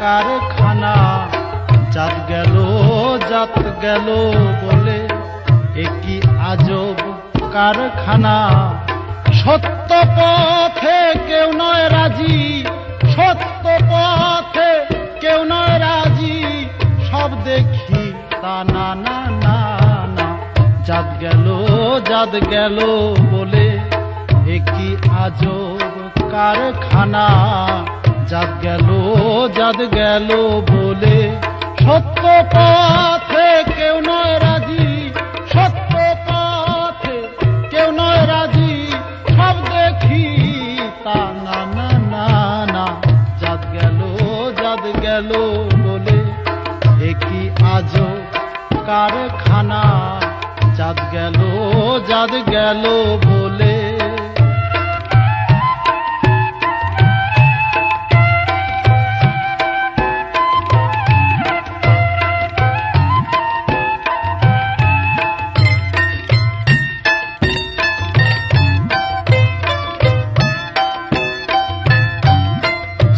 কারখানা, জাত গেল বলে একই আজব কারখানা। সত্য পথে কেউ নয় রাজি, সত্য পথে কেউ নয় রাজি, সব দেখি তা না না না না। জাত গেল বলে একই আজব কারখানা, জাত গেল বলে সত্য পথে কেউ নয় রাজি, সত্য পথে কেউ নয় রাজি, সব দেখি তা না না না না। জাত গেল বলে একই আজব কারখানা, জাত গেল বলে।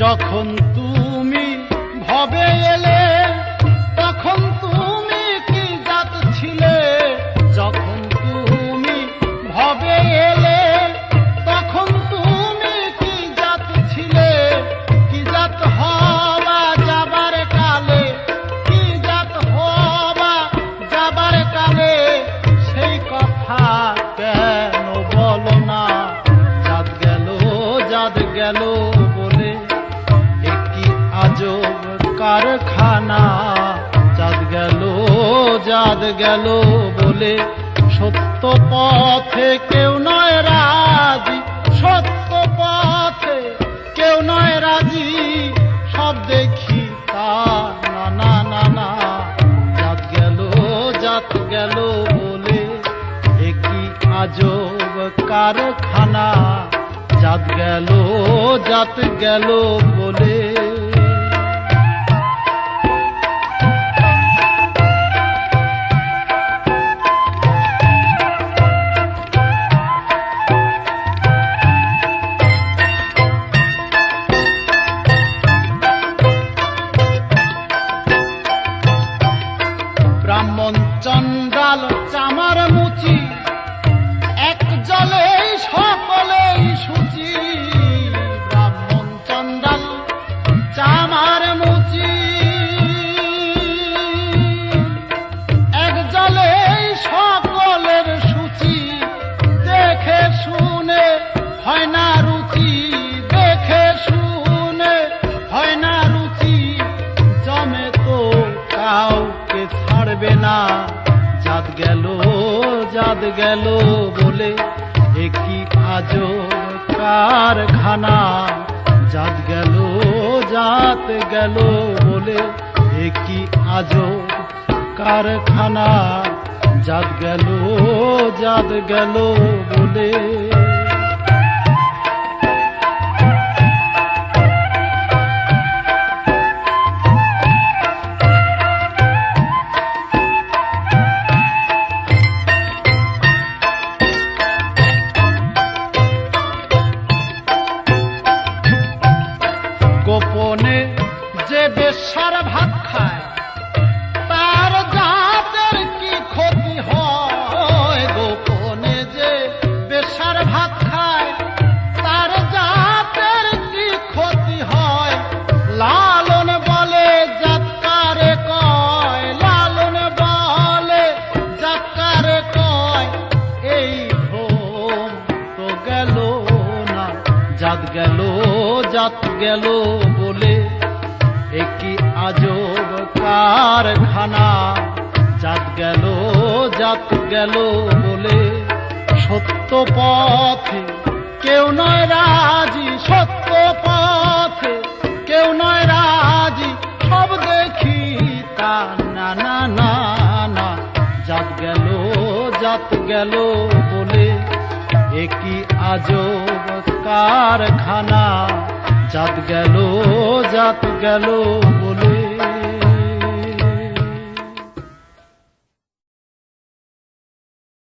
যখন তুমি ভবে এলে তখন তুমি কি জাত ছিলে, যখন তুমি ভবে এলে তখন তুমি কি জাত ছিলে, কি জাত হবা যাবার কালে, কি জাত হবা যাবার কালে, সেই কথা কেন বলো না। জাত গেল বলে আজব কারখানা, জাত গেল বলে সত্য পথে কেউ নয় রাজি, সত্য পথে কেউ নয় রাজি, সব দেখি তা না না না না। জাত গেল বলে একই আজব কারখানা, জাত গেল বলে। ব্রাহ্মণ চন্ডাল চামার মুচি, এক জলে সকলেই শুচি। ব্রাহ্মণ চন্ডাল চামার মুচি, এক জলে সকলের শুচি। দেখে শুনে হয় না রুচি, দেখে শুনে হয় না রুচি, জমে তো কাউকে ছাড়বে না। জাত গেল বলে একই আজব কারখানা, জাত গেল বলে একই আজব কারখানা, জাত গেল বলে। গোপনে যে বেশ্যার ভাত খায় তার জাতের কি ক্ষতি হয়, গোপনে যে বেশ্যার ভাত খায় তার জাতের কি ক্ষতি হয়। লালন বলে জাত কারে কয়, লালন বলে জাত কারে কয়, এই ভ্রম তো গেল না। জাত গেল বলে একই আজব কারখানা, জাত গেল বলে সত্য পথে কেউ নয় রাজি, সত্য পথে কেউ নয় রাজি, সব দেখি তা না না না না। জাত গেল বলে একই আজব কারখানা, জাত গেল বলে।